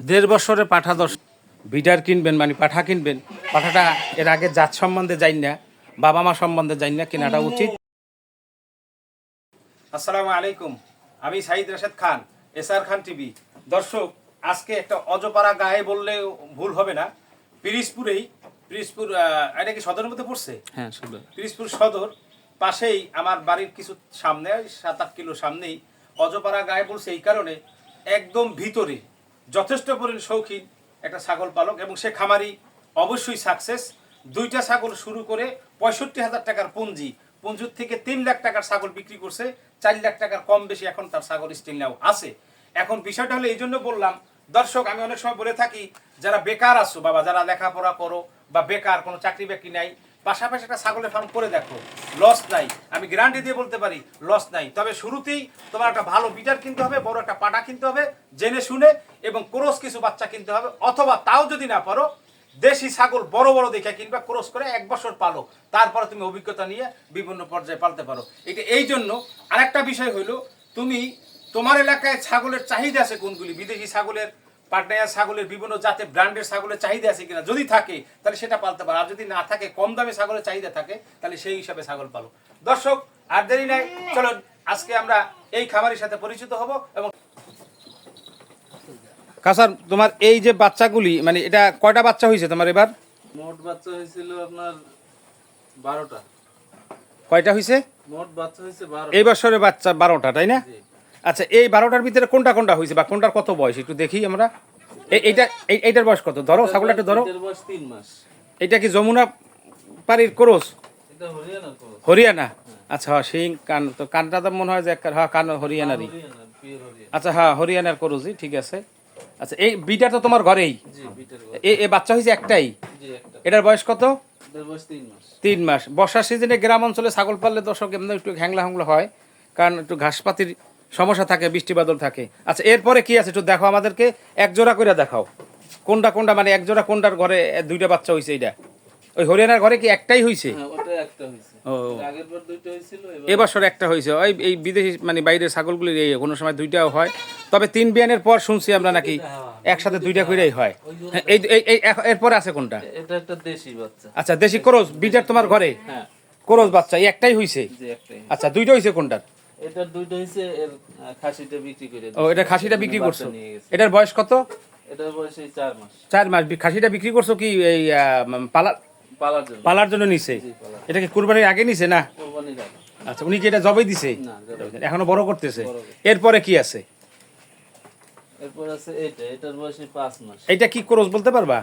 দেড় বছরে পাঠা দশ বিডার কিনবেন মানে পাঠা কিনবেন, পাঠাটা এর আগে জাত সম্বন্ধে জানি না, বাবা মা সম্বন্ধে জানি না, কেনাটা উচিত। আসসালামু আলাইকুম, আমি সাইদ রাশেদ খান, এসআর খান টিভি। দর্শক, আজকে একটা অজপাড়া গায়ে বললে ভুল হবে না, পিরিজপুর এটা কি সদরের মধ্যে পড়ছে? হ্যাঁ, সদর। পিরিজপুর সদর পাশেই আমার বাড়ির কিছু সামনে 7-8 কিলো সামনেই অজপাড়া গায়ে বলছে এই কারণে, একদম ভিতরে যথেষ্ট পরিমাণ শৌখিন একটা ছাগল পালক এবং সে খামারি অবশ্যই সাকসেস। 2টা ছাগল শুরু করে 65,000 টাকার পুঞ্জির থেকে 3 লাখ টাকার ছাগল বিক্রি করছে, 4 লাখ টাকার কম বেশি এখন তার ছাগল স্টিল নাও আছে। এখন বিষয়টা হলো এই জন্য বললাম দর্শক, আমি অনেক সময় বলে থাকি যারা বেকার আছো বাবা, যারা লেখাপড়া করো বা বেকার, কোনো চাকরি বাকরি নাই, পাশাপাশি একটা ছাগলের ফার্ম করে দেখো, লস নাই। আমি গ্যারান্টি দিয়ে বলতে পারি লস নাই। তবে শুরুতেই তোমার একটা ভালো বিটার কিনতে হবে, বড় একটা পাটা কিনতে হবে জেনে শুনে, এবং ক্রস কিছু বাচ্চা কিনতে হবে, অথবা তাও যদি না পারো দেশি ছাগল বড় বড় দেখে কিনবা, ক্রস করে 1 বছর পালো, তারপরে তুমি অভিজ্ঞতা নিয়ে বিভিন্ন পর্যায়ে পালতে পারো। এটা এই জন্য। আরেকটা বিষয় হইলো, তুমি তোমার এলাকায় ছাগলের চাহিদা আছে কোনগুলি, বিদেশি ছাগলের, পাটনায়া ছাগলের, বিভিন্ন জাতের ব্র্যান্ডের ছাগলের চাহিদা আছে কিনা, যদি থাকে তাহলে সেটা পালতে পারো, আর যদি না থাকে, কম দামে ছাগলের চাহিদা থাকে, তাহলে সেই হিসাবে ছাগল পালো। দর্শক, আর দেরি নাই, চলো আজকে আমরা এই খামারের সাথে পরিচিত হব। এবং কাসার, তোমার এই যে বাচ্চাগুলি, মানে এটা কয়টা বাচ্চা হয়েছে তোমার এবার? মোট বাচ্চা হয়েছিল আপনার 12টা। কয়টা হয়েছে? মোট বাচ্চা হয়েছে 12টা। এই বছরে বাচ্চা 12টা, তাই না? আচ্ছা, এই 12টার ভিতরে কোনটা কোনটা হয়েছে বা কোনটার কত বয়স একটু দেখি আমরা। এইটার বয়স কত? ধরো ছাগলটা একটু ধরো। এটার বয়স 3 মাস। এটা কি যমুনা পাড়ির ক্রস? এটা হরিয়ানার ক্রস। হরিয়ানা? আচ্ছা, হ্যাঁ, সেই কান তো, কানটা তো মনে হয় যে হ্যাঁ, কান হরিয়ানারই। হরিয়ানা, পিওর হরিয়ানা। আচ্ছা, হ্যাঁ, হরিয়ানার ক্রসই, ঠিক আছে। আচ্ছা, এই বিটা তো তোমার ঘরেই? জি, বিটার ঘর। এই বাচ্চা হয়েছে একটাই? জি, একটা। এটার বয়স কত? এটার বয়স 3 মাস। 3 মাস। বর্ষার সিজনে গ্রাম অঞ্চলে ছাগল পাললে দর্শক এমনি একটু হ্যাংলা হ্যাংলা হয়, কারণ একটু ঘাসপাতির সমস্যা থাকে, বৃষ্টি বাদল থাকে। আচ্ছা, এরপরে কি আছে একটু দেখো আমাদেরকে, এক জোড়া করে দেখাও কোনটা কোনটা, মানে এক জোড়া কোনটার ঘরে 2টা বাচ্চা হয়েছে। এইটা ওই হরিয়ানার ঘরে কি একটাই হয়েছে? হ্যাঁ, ওটা একটা হয়েছে। ও, আগের বার 2টা হয়েছিল, এবছর একটা হয়েছে। ওই এই বিদেশি মানে বাইরের ছাগলগুলির এই কোনো সময় 2টাও হয়, তবে 3 বিয়ানের পর শুনছি আমরা নাকি একসাথে 2টা করেই হয়। এই এরপরে আছে কোনটা? এটা একটা দেশি বাচ্চা। আচ্ছা, দেশি ক্রস বিটার তোমার ঘরে? হ্যাঁ, ক্রস বাচ্চা এই একটাই হয়েছে? জি, একটাই। আচ্ছা, 2টা হয়েছে কোনটার? এটার 2টা হয়েছে, এর খাসিটা বিক্রি করে ও, এটা খাসিটা বিক্রি করছো? নিয়ে গেছে। এটার বয়স কত? এটার বয়স এই 4 মাস। 4 মাস। খাসিটা বিক্রি করছো কি এই পালার জন্য। পালার জন্য নিছে? জি, পালার। এটা কি কুরবানির আগে নিছে না? কোরবানির আগে। আচ্ছা, উনি কি এটা জবাই দিছে? না, জবাই। এখনো বড় করতেছে? বড়। এরপরে কি আছে? এরপর আছে এটার বয়স 5 মাস। এটা কি ক্রস বলতে পারবা?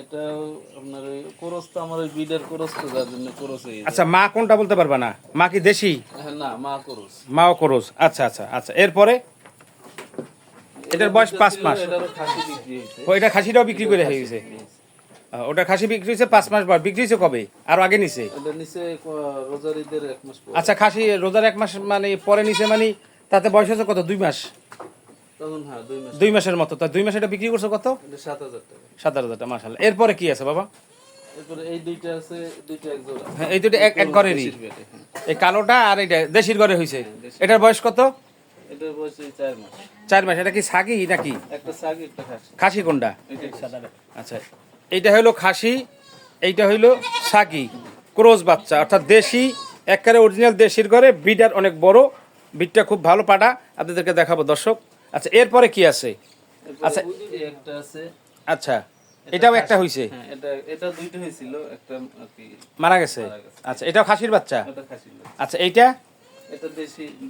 এটা আপনার ওই কোরস, তো আমার ওই বিডার কোরস, তো যার জন্য কোরস হয়ে যায়। আচ্ছা, মা কোনটা বলতে পারবা না? মা কি দেশি? হ্যাঁ, না, মা কোরস। মাও ক্রস। আচ্ছা আচ্ছা আচ্ছা, এরপরে? এটার বয়স 5 মাস। এটারও খাসি বিক্রি হয়েছে। ও, এটা খাসিটাও বিক্রি করে হয়ে গেছে? ওটা খাসি বিক্রি হয়েছে 5 মাস পর। বিক্রি হয়েছে কবে? আরো আগে নিছে? এটা নিচে রোজার ঈদের 1 মাস পর। আচ্ছা, খাসি রোজার 1 মাস মানে পরে নিছে, মানে তাতে বয়স হচ্ছে কত? 2 মাস? তখন হ্যাঁ, 2 মাস। 2 মাসের মতো। তা 2 মাস এটা বিক্রি করছো কত? এটা 7,000 টাকা। 7,000 টাকা, মাশাআল্লাহ। এরপরে কি আছে বাবা? এরপরে এই দুইটা আছে, দুইটা এক জোড়া। হ্যাঁ, এই দুটো এক ঘরেরই? দেশির পেটে, হ্যাঁ। এই কালোটা আর এটা দেশির ঘরে হয়েছে? দেশি। এটার বয়স কত? এটার বয়স এই 4 মাস। 4 মাস। এটা কি ছাগি নাকি? একটা ছাগি, একটা খাসি। খাসি কোনটা? এটা সাদা। আচ্ছা, এইটা হইলো খাসি, এইটা হইলো ছাগি, ক্রস বাচ্চা, অর্থাৎ দেশি, একেবারে অরিজিনাল দেশির ঘরে। বিডার অনেক বড়, বিটটা খুব ভালো পাটা, আপনাদেরকে দেখাবো দর্শক। আচ্ছা, এরপরে কি আছে? আচ্ছা, এই একটা আছে। আচ্ছা, এটাও একটা হইছে? হ্যাঁ, এটা দুইটা হয়েছিল, একটা আর কি মারা গেছে? আচ্ছা, এটাও খাসির বাচ্চা? এটা খাসি না। আচ্ছা, এইটা এটা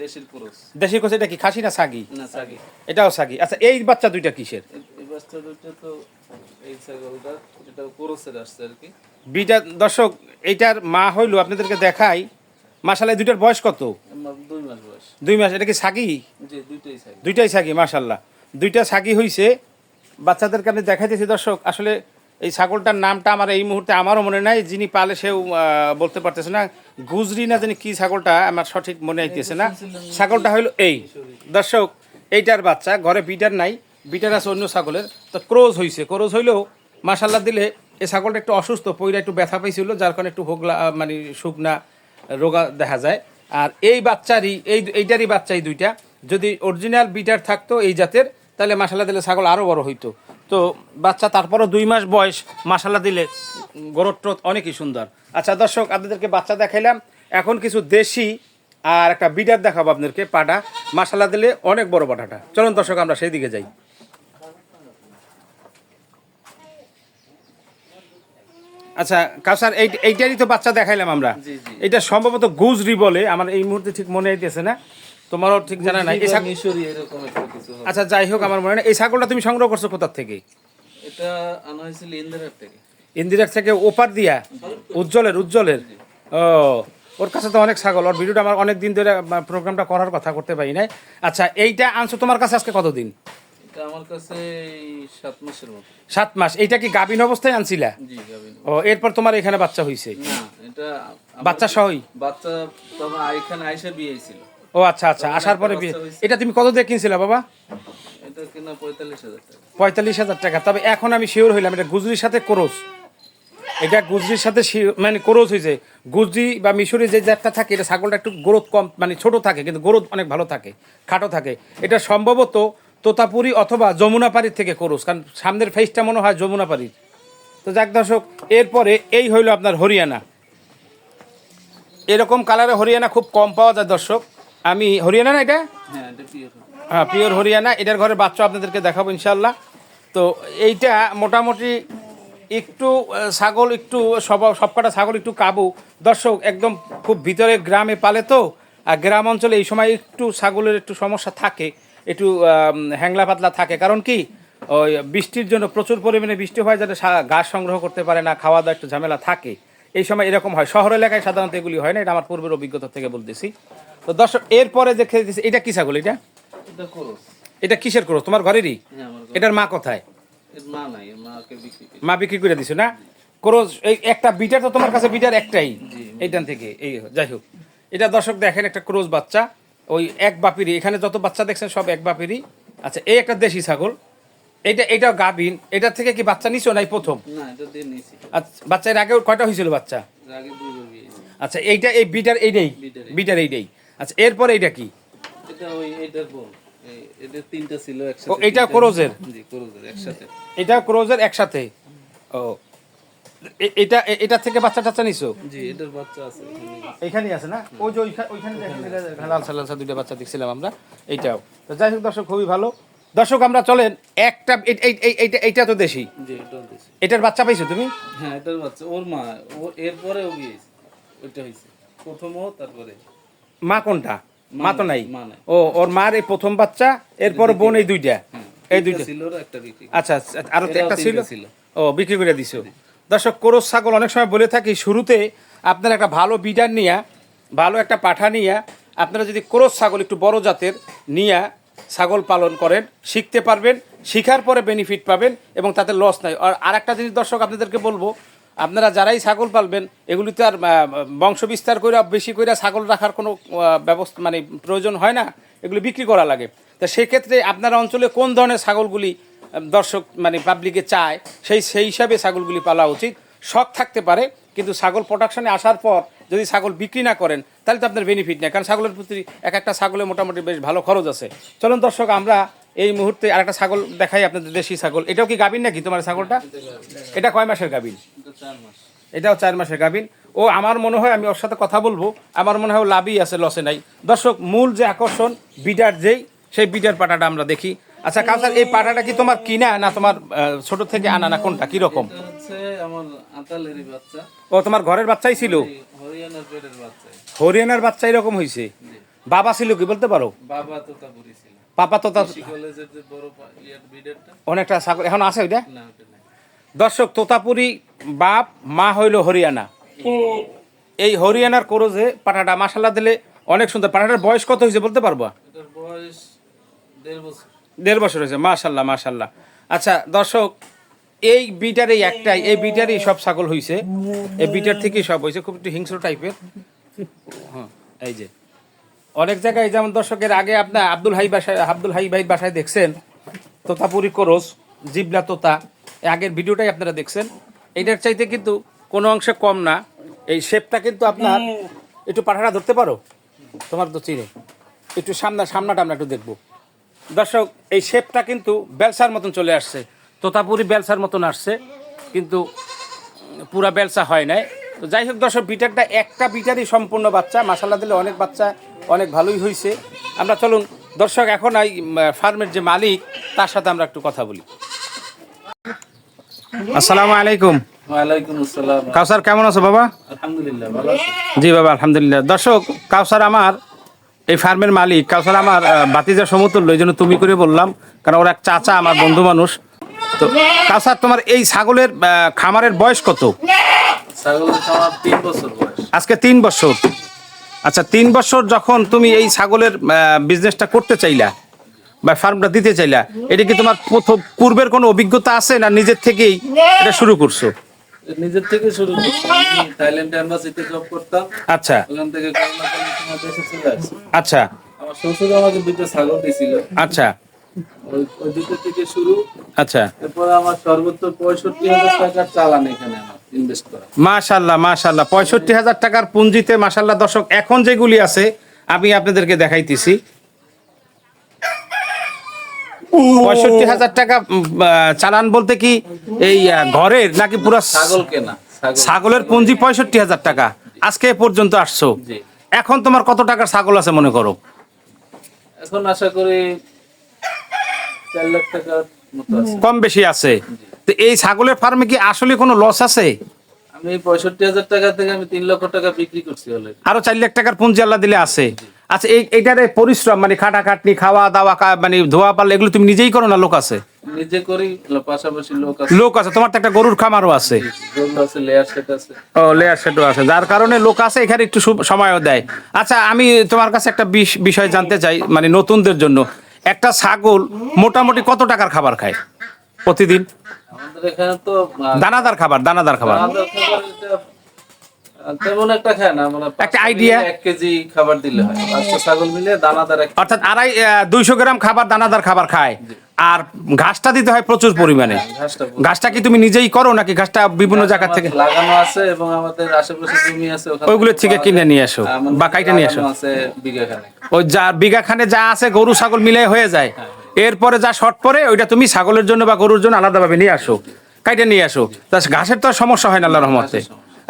দেশির ক্রস। দেশি কোচ? এটা কি খাসি না ছাগি? না, ছাগি। এটাও ছাগি। আচ্ছা, এই বাচ্চা দুইটা কিসের? এই বাচ্চা দুটো তো এই ছাগলটা, এটা ক্রসের আসছে আর কি। বিটা দর্শক, এইটার মা হইলো, আপনাদেরকে দেখাই, মাশাআল্লাহ। দুইটার বয়স কত? আমার 2 মাস বয়স। 2 মাস। এটা কি ছাগি? জি, দুইটাই ছাগি। দুইটাই ছাগি, মাশাআল্লাহ। দুইটা ছাগি হইছে। বাচ্চাদেরকে আমি দেখাইতেছি দর্শক। আসলে এই ছাগলটার নামটা আমার এই মুহূর্তে আমারও মনে নাই, যিনি পালে সেও বলতে পারতেছে না। গুজরি না জানি কি ছাগলটা, আমার সঠিক মনে আইতেছে না। ছাগলটা হইলো এই দর্শক, এইটার বাচ্চা ঘরে বিটার নাই, বিটার আছে অন্য ছাগলের। তো ক্রোজ হইছে। ক্রোজ হইলেও মাশাআল্লাহ দিলে এই ছাগলটা একটু অসুস্থ, পইরা একটু ব্যথা পাইছিল, যার কারণে একটু হোগলা মানে শুকনা রোগা দেখা যায়। আর এই বাচ্চারই এইটারই বাচ্চা, এই দুইটা যদি অরিজিনাল বিটার থাকতো এই জাতের, তাহলে মাসালা দিলে ছাগল আরও বড় হইতো। তো বাচ্চা তারপরও 2 মাস বয়স, মাসালা দিলে গ্রোথ টোথ অনেকই সুন্দর। আচ্ছা দর্শক, আপনাদেরকে বাচ্চা দেখাইলাম, এখন কিছু দেশি আর একটা বিডার দেখাবো আপনাদেরকে, পাটা মাসালা দিলে অনেক বড় পাটাটা। চলুন দর্শক আমরা সেই দিকে যাই। আচ্ছা কাউসার, এইটারই তো বাচ্চা দেখাইলাম আমরা। জি জি, এটা সম্ভবত গুজরি বলে, আমার এই মুহূর্তে ঠিক মনে হইতেছে না, তোমারও ঠিক জানা নাই। মিশরি এরকম একটা কিছু হবে। আচ্ছা যাই হোক, আমার মনে হয় এই ছাগলটা তুমি সংগ্রহ করছো কোথার থেকে? এটা আনা হয়েছিল ইন্দিরার থেকে। ইন্দিরার থেকে ওপার দিয়া? উজ্জ্বলের ও, ওর কাছে তো অনেক ছাগল, ওর ভিডিওটা আমার অনেক দিন ধরে প্রোগ্রামটা করার কথা করতে পারি নাই। আচ্ছা এইটা আনছো তোমার কাছে আজকে কতদিন? এটা আমার কাছে 7 মাসের মতো। 7 মাস। এইটা কি গাভীন অবস্থায় আনছিলা? জি গাভিন। ও, এরপর তোমার এখানে বাচ্চা হইছে? না, এটা বাচ্চা সহই? বাচ্চা তখন এখানে আইসা বিয়ে ছিল। ও আচ্ছা আচ্ছা, আসার পরে বিয়ে। এটা তুমি কত দিয়ে কিনছিলা বাবা? এটা কিনা 45,000 টাকা। 45,000 টাকা। তবে এখন আমি শিওর হইলাম এটা গুজরির সাথে ক্রস। এটা গুজরির সাথে মানে ক্রস হয়েছে। গুজরি বা মিশরি যে জাতটা থাকে, এটা ছাগলটা একটু গ্রোথ কম, মানে ছোট থাকে, কিন্তু গ্রোথ অনেক ভালো থাকে, খাটো থাকে। এটা সম্ভবত তোতাপুরি অথবা যমুনাপাড়ির থেকে ক্রস, কারণ সামনের ফেসটা মনে হয় যমুনাপাড়ির। তো যাক দর্শক, এরপরে এই হইল আপনার হরিয়ানা। এরকম কালারে হরিয়ানা খুব কম পাওয়া যায় দর্শক। আমি হরিয়ানা না এটা? হ্যাঁ, এটা পিওর। হ্যাঁ পিওর হরিয়ানা। এটার ঘরে বাচ্চা আপনাদেরকে দেখাবো ইনশাল্লাহ। তো এইটা মোটামুটি একটু ছাগল একটু সবকটা ছাগল একটু কাবু দর্শক, একদম খুব ভিতরে গ্রামে পালে তো। আর গ্রাম অঞ্চলে এই সময় একটু ছাগলের একটু সমস্যা থাকে, একটু হ্যাংলা পাতলা থাকে। কারণ কি, ওই বৃষ্টির জন্য প্রচুর পরিমাণে বৃষ্টি হয়, যাতে ঘাস সংগ্রহ করতে পারে না, খাওয়া দাওয়া একটু ঝামেলা থাকে। এই সময় এরকম হয়। শহর এলাকায় সাধারণত এগুলি হয় না, এটা আমার পূর্বের অভিজ্ঞতা থেকে বলতেছি। তো দর্শক, এরপরে যে খেতেছি, এটা কি ছাগল? এটা ক্রস। এটা কিসের ক্রস? তোমার ঘরেরই? হ্যাঁ, আমার ঘরে। এটার মা কোথায়? এর মা নাই, এর মাকে বিক্রি করি। মা বিক্রি করে দিছো না? ক্রস এই একটা বিটার তো তোমার কাছে বিটার একটাই জি। এইটান থেকে। এই যাই হোক, এটা দর্শক দেখেন একটা ক্রস বাচ্চা, ওই এক বাপিরই। এখানে যত বাচ্চা দেখছেন সব এক বাপিরই। আচ্ছা এই একটা দেশি ছাগল, এটাও গাভীন। এটার থেকে কি বাচ্চা নিছো নাই প্রথম? না, এটা দিয়ে নিছি। আচ্ছা বাচ্চা এর আগে কয়টা হয়েছিল বাচ্চা? এর আগে 2 বার বিয়ে হয়েছে। আচ্ছা এইটা এই বিটার এইটাই? বিটার এইটাই। আচ্ছা এরপরে এইটা কি? এটা ওই এটার বোন। এটা 3টা ছিল ও একসাথে। এইটা ক্রসের? জি, ক্রসের একসাথে। এটা ক্রসের একসাথে। ও এটা থেকে বাচ্চা টাচ্চা নিছো? জি, এটার বাচ্চা আছে এখানে। এইখানেই আছে না? ওই যে ওইখানে লালসা লালসা দুইটা বাচ্চা দেখছিলাম আমরা, এইটাও। তো যাই হোক দর্শক, খুবই ভালো। দর্শক আমরা চলেন একটা, এইটা তো দেশি, জি, এটাও দিছি। এটার বাচ্চা পাইছো তুমি? হ্যাঁ, এটার বাচ্চা ওর মা, ও এরপরে ও বিয়ে হয়েছে। ওইটা হয়েছে প্রথম, ও তারপরে মা কোনটা? মা তো নাই। মা নাই। ও ওর মার এই প্রথম বাচ্চা, এরপর বোন এই দুইটা। হ্যাঁ, এই দুইটা ছিল, ওর একটা বিক্রি। আচ্ছা আরো তো এরাও একটা 3টা ছিল। ও বিক্রি করে দিছো। দর্শক ক্রস ছাগল অনেক সময় বলে থাকি, শুরুতে আপনারা একটা ভালো বিডার নিয়া, ভালো একটা পাঠা নিয়া, আপনারা যদি ক্রস ছাগল একটু বড় জাতের নিয়া ছাগল পালন করেন, শিখতে পারবেন। শিখার পরে বেনিফিট পাবেন এবং তাতে লস নাই। আর একটা জিনিস দর্শক আপনাদেরকে বলবো, আপনারা যারাই ছাগল পালবেন, এগুলিতে আর বংশ বিস্তার করে বেশি করে ছাগল রাখার কোনো ব্যবস্থা মানে প্রয়োজন হয় না, এগুলি বিক্রি করা লাগে। তা সেক্ষেত্রে আপনার অঞ্চলে কোন ধরনের ছাগলগুলি দর্শক মানে পাবলিকে চায়, সেই হিসাবে ছাগলগুলি পালা উচিত। শখ থাকতে পারে, কিন্তু ছাগল প্রোডাকশনে আসার পর যদি ছাগল বিক্রি না করেন, তাহলে তো আপনার বেনিফিট নেই, কারণ ছাগলের প্রতি একটা ছাগলে মোটামুটি বেশ ভালো খরচ আছে। চলুন দর্শক, আমরা এই মুহূর্তে আরেকটা ছাগল দেখাই আপনাদের, দেশি ছাগল। এটাও কি গাভীন নাকি তোমার ছাগলটা? এটা কয় মাসের গাভীন? এটা 4 মাস। এটাও 4 মাসের গাভীন। ও আমার মনে হয়, আমি ওর সাথে কথা বলবো, আমার মনে হয় লাভই আছে, লসে নাই। দর্শক মূল যে আকর্ষণ বিডার সেই বিডার পাটাটা আমরা দেখি। আচ্ছা কাউসার, এই পাটাটা কি তোমার কিনা না তোমার ছোট থেকে আনা, না কোনটা কিরকম? এটা হচ্ছে আমার আতালেরই বাচ্চা। ও তোমার ঘরের বাচ্চাই ছিল? এই হরিয়ানার পেটের বাচ্চা। হরিয়ানার বাচ্চা এরকম হয়েছে? বাবা ছিল কি বলতে পারো? বাবা তোতাপুরি ছিল। পাপা তো কৃষি কলেজের যে বড় বিডারটা। অনেকটা ছাগল এখন আছে ওইটা। না, ওটা নাই। দর্শক তোতাপুরি বাপ, মা হইল হরিয়ানা। এই হরিয়ানার কোরজে পাঠাটা মাসাল্লাহ দিলে অনেক সুন্দর। পাঠাটার বয়স কত হয়েছে বলতে পারবো? এটার বয়স 1.5 বছর। 1.5 বছর হয়েছে, মাশাল্লাহ মাশাল্লাহ। আচ্ছা দর্শক, এই বিটারই একটাই, এই বিটারই সব ছাগল হয়েছে, এই বিটার থেকেই সব হয়েছে। খুব একটু হিংস্র টাইপের। হ্যাঁ এই যে অনেক জায়গায়, যেমন দর্শকের আগে আপনার আব্দুল হাই ভাইয়ের বাসায় দেখছেন তোতাপুরি কোরস, জিবলা তোতা, এই আগের ভিডিওটাই আপনারা দেখছেন। এইটার চাইতে কিন্তু কোনো অংশে কম না। এই শেপটা কিন্তু আপনার, একটু পাঠাটা ধরতে পারো, তোমার তো চিনে, একটু সামনাটা আমরা একটু দেখবো। দর্শক এই শেপটা কিন্তু বেলসার মতন চলে আসছে, তোতাপুরি বেলসার মতন আসছে, কিন্তু পুরা বেলসা হয় নাই। তো যাই হোক দর্শক, বিটারটা একটা বিটারই সম্পূর্ণ বাচ্চা, মাসাল্লাহ দিলে অনেক বাচ্চা অনেক ভালোই হয়েছে। আমরা চলুন দর্শক এখন এই ফার্মের যে মালিক তার সাথে আমরা একটু কথা বলি। আসসালামু আলাইকুম। ওয়ালাইকুম আসসালাম। কাউসার কেমন আছো বাবা? আলহামদুলিল্লাহ ভালো আছি। জি বাবা আলহামদুলিল্লাহ। দর্শক কাউসার আমার এই ফার্মের মালিক, কাউসার আমার বাতিজা সমতুল্য, এই জন্য তুমি করে বললাম, কারণ ওর এক চাচা আমার বন্ধু মানুষ। তো কাউসার, তোমার এই ছাগলের খামারের বয়স কত? ছাগলের খামার 3 বছর বয়স। আজকে 3 বছর। আচ্ছা, 3 বছর যখন তুমি এই ছাগলের বিজনেসটা করতে চাইলা বা ফার্মটা দিতে চাইলা, এটা কি তোমার পূর্বের কোনো অভিজ্ঞতা আছে না নিজের থেকেই এটা শুরু করছো? নিজের থেকে শুরু করছি। আমি থাইল্যান্ড এম্বাসিতে জব করতাম। আচ্ছা ওখান থেকে করোনাকালীন সময় দেশে চলে আসছি। আচ্ছা আমার শ্বশুর আমাকে 2টা ছাগল দিয়েছিল। আচ্ছা ওই 2টা থেকে শুরু। আচ্ছা। এরপর আমার সর্বোচ্চ 65,000 টাকার চালান এখানে আমার ইনভেস্ট করা। মাশাল্লাহ মাশাল্লাহ, 65,000 টাকার পুঁজিতে মাশাল্লাহ। দর্শক এখন যেগুলি আছে আমি আপনাদেরকে দেখাইতেছি। 65,000 টাকা চালান বলতে কি এই ঘরের নাকি পুরো ছাগল কেনা। ছাগলের পুঁজি 65,000 টাকা। আজকে এ পর্যন্ত আসছো। জি। এখন তোমার কত টাকার ছাগল আছে মনে করো? এখন আশা করি 4 লাখ টাকার মতো আছে। কম বেশি আছে। তো এই ছাগলের ফার্মে কি আসলে কোনো লস আছে? আমি 65,000 টাকা থেকে আমি 3 লক্ষ টাকা বিক্রি করছি অলরেডি। আরো 4 লাখ টাকার পুঁজি আল্লাহ দিলে আছে। আচ্ছা, এইটারে পরিশ্রম মানে খাটাখাটনি, খাওয়া দাওয়া, মানে ধোয়া পাল্লা, এগুলো তুমি নিজেই করো না লোক আছে? নিজে করি, পাশাপাশি লোক আছে। লোক আছে, তোমার তো একটা গরুর খামারও আছে। গরু আছে, লেয়ার সেট আছে। ও, লেয়ার সেটও আছে, যার কারণে লোক আছে, এখানে একটু সময়ও দেয়। আচ্ছা, আমি তোমার কাছে একটা বিষয় জানতে চাই, মানে নতুনদের জন্য, একটা ছাগল মোটামুটি কত টাকার খাবার খায় প্রতিদিন? আমাদের এখানে তো দানাদার খাবার। দানাদার খাবার এটা তেমন একটা খায় না, মানে একটা idea? 1 কেজি খাবার দিলে হয়। 5টা ছাগল মিলে দানাদার অর্থাৎ 250 গ্রাম খাবার দানাদার খাবার খায়। আর ঘাসটা দিতে হয় প্রচুর পরিমাণে। ঘাসটা কি তুমি নিজেই করো নাকি ঘাসটা বিভিন্ন জায়গা থেকে লাগানো আছে এবং আমাদের আশেপাশে জমি আছে, ওইগুলো থেকে কিনে নিয়ে আসো বা কাইটে নিয়ে আসো? আছে বিঘাখানেক। ওই যা বিঘাখানে যা আছে গরু ছাগল মিলে হয়ে যায়। এরপরে যা শর্ট পরে ওইটা তুমি ছাগলের জন্য বা গরুর জন্য আলাদাভাবে নিয়ে আসো, কাইটে নিয়ে আসো। তা ঘাসের তো আর সমস্যা হয় না আল্লাহর রহমতে।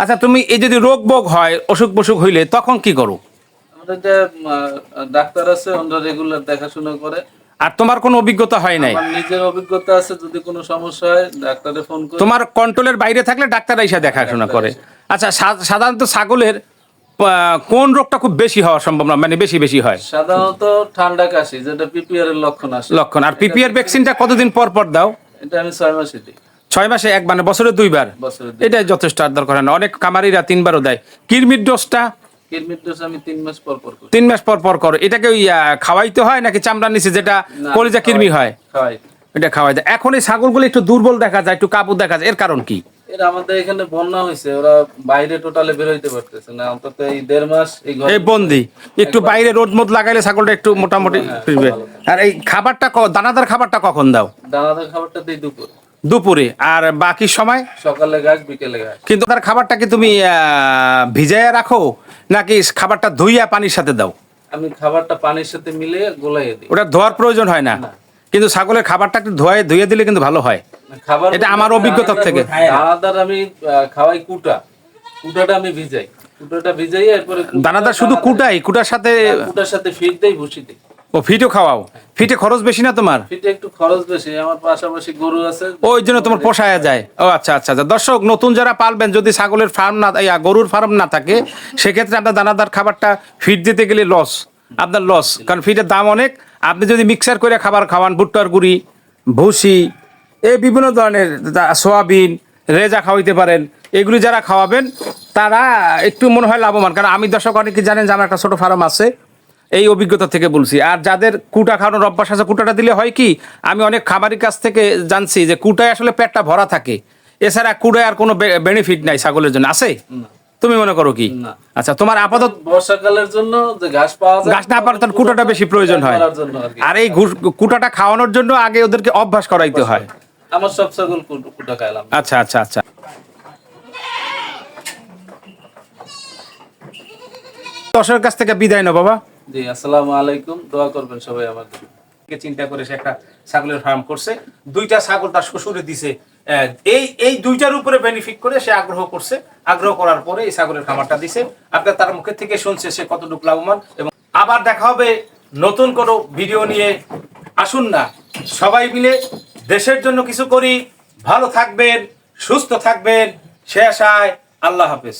আচ্ছা, তুমি এই যদি রোগ বোগ হয়, অসুখ বসুখ হইলে তখন কি করো? আমাদের যে ডাক্তার আছে, ওনারা রেগুলার দেখাশোনা করে। আর তোমার কোনো অভিজ্ঞতা হয় নাই? আমার নিজের অভিজ্ঞতা আছে, যদি কোনো সমস্যা হয় ডাক্তারে ফোন করি। তোমার কন্ট্রোলের বাইরে থাকলে ডাক্তার এসে দেখাশোনা করে। আচ্ছা, সাধারণত ছাগলের কোন রোগটা খুব বেশি হওয়ার সম্ভাবনা, মানে বেশি বেশি হয়? সাধারণত ঠান্ডা কাশি, যেটা পিপিআর এর লক্ষণ আসে। লক্ষণ। আর পিপিআর ভ্যাকসিনটা কতদিন পর পর দাও? এটা আমি 6 মাসে দিই। 6 মাসে এক, মানে বছরে 2 বার? বছরে এটাই যথেষ্ট, আর দরকার হয় না। অনেক খামারিরা 3 বারও দেয়। কিরমির ডোজটা? কিডনির ডোজ আমি 3 মাস পর পর করি। 3 মাস পর পর করো। এটাকে ওই খাওয়াইতে হয় নাকি চামড়ার নিচে যেটা কলিজা কিরমি হয় খাওয়াই? এটা খাওয়াই দেয়। এখন এই ছাগলগুলো একটু দুর্বল দেখা যায়, একটু কাবু দেখা যায়, এর কারণ কি? এর আমাদের এখানে বন্যা হয়েছে, ওরা বাইরে টোটালে বের হইতে পারতেছে না। অন্তত এই 1.5 মাস এই ঘরে এই বন্দি। একটু বাইরে রোদ মোদ লাগাইলে ছাগলটা একটু মোটামুটি ফিরবে। আর এই খাবারটা দানাদার খাবারটা কখন দাও? দানাদার খাবারটা দিই দুপুরে। দুপুরে। আর বাকি সময়? সকালে ঘাস, বিকেলে ঘাস। কিন্তু তার খাবারটা কি তুমি ভিজাইয়া রাখো নাকি খাবারটা ধুইয়া পানির সাথে দাও? আমি খাবারটা পানির সাথে মিলিয়ে গোলাইয়ে দিই। ওটা ধোয়ার প্রয়োজন হয় না? কিন্তু ছাগলের খাবারটা একটু ধুয়ে দিলে কিন্তু ভালো হয়। খাবার এটা আমার অভিজ্ঞতা থেকে। দানাদার আমি খাওয়াই কুটাটা আমি ভিজাই। কুটাটা ভিজাই, এরপরে দানাদার শুধু কুটার সাথে ফিট দেই, ভুসি দিই। ও, ফিটও খাওয়াও? ফিটে খরচ বেশি না তোমার? ফিটে একটু খরচ বেশি, আমার পাশাপাশি গরু আছে, ওই জন্য তোমার পোষায়া যায়। ও আচ্ছা আচ্ছা আচ্ছা। দর্শক, নতুন যারা পালবেন, যদি ছাগলের ফার্ম না, গরুর ফার্ম না থাকে, সেক্ষেত্রে আপনার দানাদার খাবারটা ফিট দিতে গেলে আপনার লস, কারণ ফিটের দাম অনেক। আপনি যদি মিক্সার করে খাবার খাওয়ান, ভুট্টার গুঁড়ি, ভুসি, এই বিভিন্ন ধরনের সোয়াবিন, রেজা খাওয়াইতে পারেন, এগুলি যারা খাওয়াবেন তারা একটু মনে হয় লাভবান। কারণ আমি দর্শক অনেকে জানেন যে আমার একটা ছোটো ফার্ম আছে, এই অভিজ্ঞতা থেকে বলছি। আর যাদের কুটা খাওয়ানোর অভ্যাস আছে, কুটাটা দিলে হয় কি, আমি অনেক খামারির কাছ থেকে জানছি যে কুটায় আসলে পেটটা ভরা থাকে, এছাড়া কুটায় আর কোনো বেনিফিট নাই ছাগলের জন্য। আছে? তুমি মনে করো কি? আচ্ছা, তোমার আপাতত বর্ষাকালের জন্য যে ঘাস পাওয়া যায়, ঘাস না পাওয়ার তার কুটাটা বেশি প্রয়োজন হয়। আর এই কুটাটা খাওয়ানোর জন্য আগে ওদেরকে অভ্যাস করাইতে হয়। আমার সব ছাগল কুটা খাইলাম। আচ্ছা আচ্ছা আচ্ছা। দর্শকের কাছ থেকে বিদায় নাও বাবা। জি, আসসালামু আলাইকুম। দোয়া করবেন সবাই আমার জন্য। দিককে চিন্তা করে সে একটা ছাগলের ফার্ম করছে। 2টা ছাগল তার শ্বশুরে দিছে। এই 2টার উপরে বেনিফিট করে সে আগ্রহ করছে। আগ্রহ করার পরে এই ছাগলের খামারটা দিছে। আপনার তার মুখের থেকে শুনছে সে কতটুকু লাভবান। এবং আবার দেখা হবে নতুন কোনো ভিডিও নিয়ে। আসুন না সবাই মিলে দেশের জন্য কিছু করি। ভালো থাকবেন, সুস্থ থাকবেন। সে আশায় আল্লাহ হাফেজ।